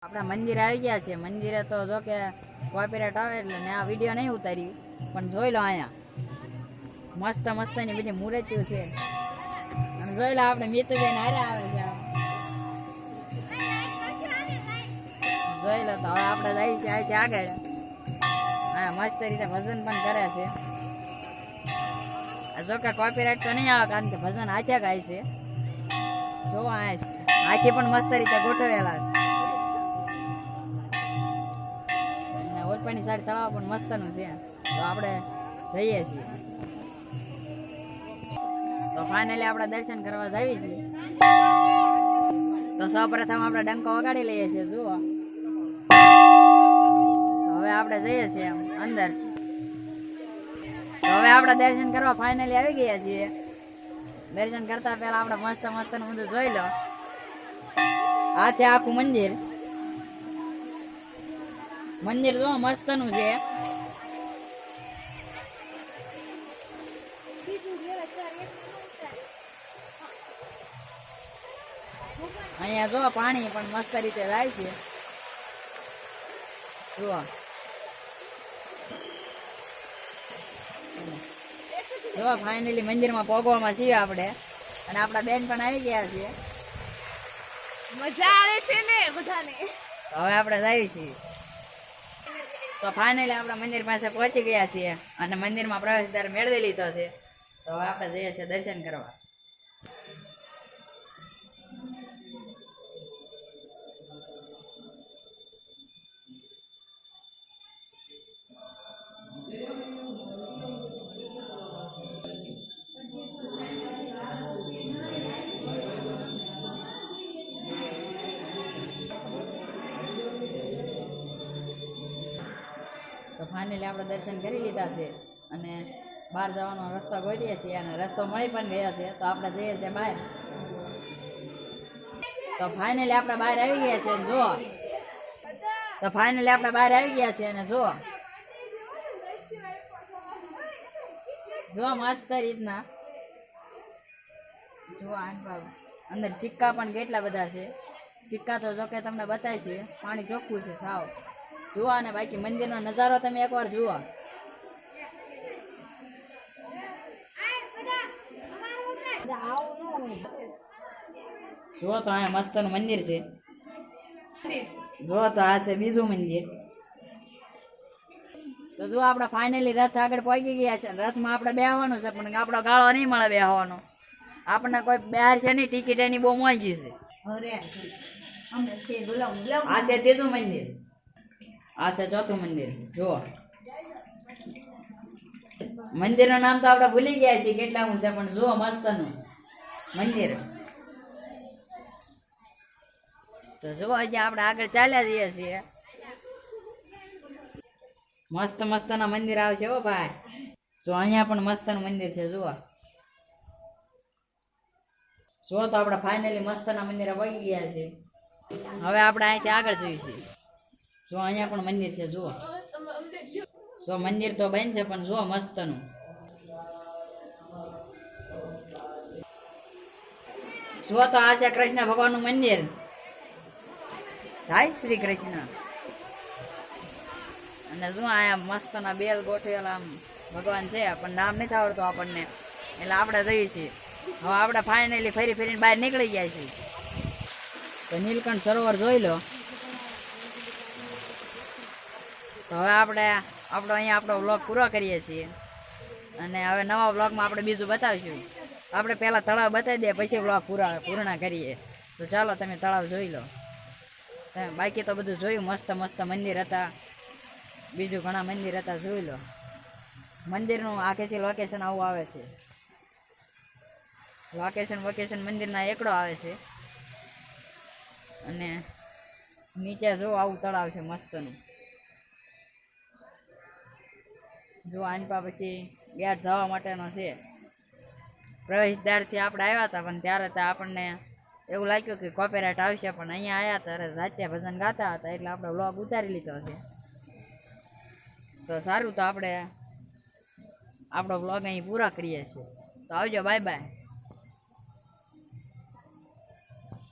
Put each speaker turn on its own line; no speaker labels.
આપણા મંદિર આવી ગયા છે. મંદિરે તો જો કે કોપીરાઇટ આવે એટલે ને આ વિડીયો નહીં ઉતારી, પણ જોઈ લો અહીંયા મસ્ત મસ્તની બધી મૂર્તિઓ છે. અને જોઈ લો આપણે મિત્રબેન હારે આવે છે. જોઈ લો તો હવે આપણે જઈએ છીએ અહીંથી આગળ. હા, મસ્ત રીતે ભજન પણ કરે છે. જો કે કોપીરાઇટ તો નહીં આવે કારણ કે ભજન હાથે ગાય છે. જો હાથી પણ મસ્ત રીતે ગોઠવેલા છે. ઓલપાની સાઈડ તળાવ પણ મસ્તનું છે, તો આપણે જઈએ છીએ. તો ફાઇનલી આપણે દર્શન કરવા જઈએ છીએ. તો સૌપ્રથમ આપણે ડંકો વગાડી લઈએ છીએ. જુઓ, તો હવે આપણે જઈએ છીએ અંદર. તો હવે આપણે દર્શન કરવા ફાઇનલી આવી ગયા છીએ. દર્શન કરતા પહેલા આપણે મસ્ત મસ્તનું બધું જોઈ લો. આ છે આખું મંદિર. મંદિર જો મસ્તનું છે. અહીંયા જો પાણી પણ મસ્ત રીતે જાય છે. જો ફાઇનલી મંદિરમાં પહોંચવામાં છીએ આપણે, અને આપણા બેન પણ આવી ગયા છે.
મજા આવે છે ને બધાને.
હવે આપણે જઈએ છીએ. તો ફાઇનલી આપણે મંદિર પાસે પહોંચી ગયા છીએ અને મંદિરમાં પ્રવેશદ્વાર મેળવી લીધો છે. તો હવે આપણે જઈએ છીએ દર્શન કરવા. તો ફાઇનલી આપણે દર્શન કરી લીધા છે અને બહાર જવાનો રસ્તો ગોતીએ છીએ અને રસ્તો મળી પણ ગયો છે. તો આપણે જઈએ છીએ બહાર. તો ફાઇનલી આપણે બહાર આવી ગયા છે. જુઓ, તો ફાઇનલી આપણે બહાર આવી ગયા છે અને જુઓ મસ્ત રીતના જુઓ અંદર સિક્કા પણ કેટલા બધા છે. સિક્કા તો જો કે તમને બતાય છે. પાણી ચોખ્ખું છે સાવ. જુઓ, અને બાકી મંદિરનો નજારો તમે એકવાર જુઓ. જુઓ તો અહીંયા મસ્તનું મંદિર છે. જુઓ તો આ છે બીજું મંદિર. તો જો આપણે ફાઇનલી રથ આગળ પહોંચી ગયા છે. રથમાં આપણે બેસવાનું છે, પણ આપણો ગાળો નહીં મળે બેસવાનો. આપણને કોઈ બહાર છે નહીં, ટિકિટ એની બહુ મોંઘી છે. આ છે ત્રીજું મંદિર. આ છે ચોથું મંદિર. જુઓ, મંદિરનું નામ તો આપણે ભૂલી ગયા છીએ કેટલાનું છે, પણ જુઓ મસ્તનું મંદિર. તો જુઓ હજી આપણે આગળ ચાલ્યા જઈએ છીએ. મસ્ત મસ્તના મંદિર આવશે હો ભાઈ. જો અહીંયા પણ મસ્તનું મંદિર છે. જુઓ તો આપણે ફાઇનલી મસ્તના મંદિરે પહોંચી ગયા છે. હવે આપણે અહીંથી આગળ જઈએ છીએ. જો અહીંયા પણ મંદિર છે. જુઓ મંદિર તો બંધ છે, પણ જુઓ મસ્તનું. જુઓ તો આ છે કૃષ્ણ ભગવાનનું મંદિર. જય શ્રી કૃષ્ણ. અને જો અહીંયા મસ્તના બેલ ગોઠવેલા ભગવાન છે, પણ નામ નથી આવડતું આપણને, એટલે આપણે જઈએ છીએ. હવે આપણે ફાઇનલી ફરી ફરીને બહાર નીકળી જાય છીએ. તો નીલકંઠ સરોવર જોઈ લો. તો હવે આપણે આપણો વ્લોગ પૂરો કરીએ છીએ અને હવે નવા વ્લોગમાં આપણે બીજું બતાવીશું. આપણે પહેલાં તળાવ બતાવી દઈએ, પછી વ્લોગ પૂર્ણ કરીએ. તો ચાલો તમે તળાવ જોઈ લો. તમે બાકી તો બધું જોયું. મસ્ત મસ્ત મંદિર હતા, બીજું ઘણા મંદિર હતા. જોઈ લો મંદિરનું આખેથી લોકેશન આવું આવે છે. લોકેશન મંદિરના એકડો આવે છે. અને નીચે જો આવું તળાવ છે મસ્તનું. જો આનપા પછી ગેટ જવા માટેનો છે. પ્રવેશદ્વારથી આપણે આવ્યા હતા, પણ ત્યારે તો આપણને એવું લાગ્યું કે કોપીરાઇટ આવશે, પણ અહીંયા આવ્યા ત્યારે જાતે ભજન ગાતા હતા, એટલે આપણે વ્લોગ ઉતારી લીધો છે. તો સારું, તો આપણે આપણો વ્લોગ અહીં પૂરા કરીએ છીએ. તો આવજો, બાય બાય.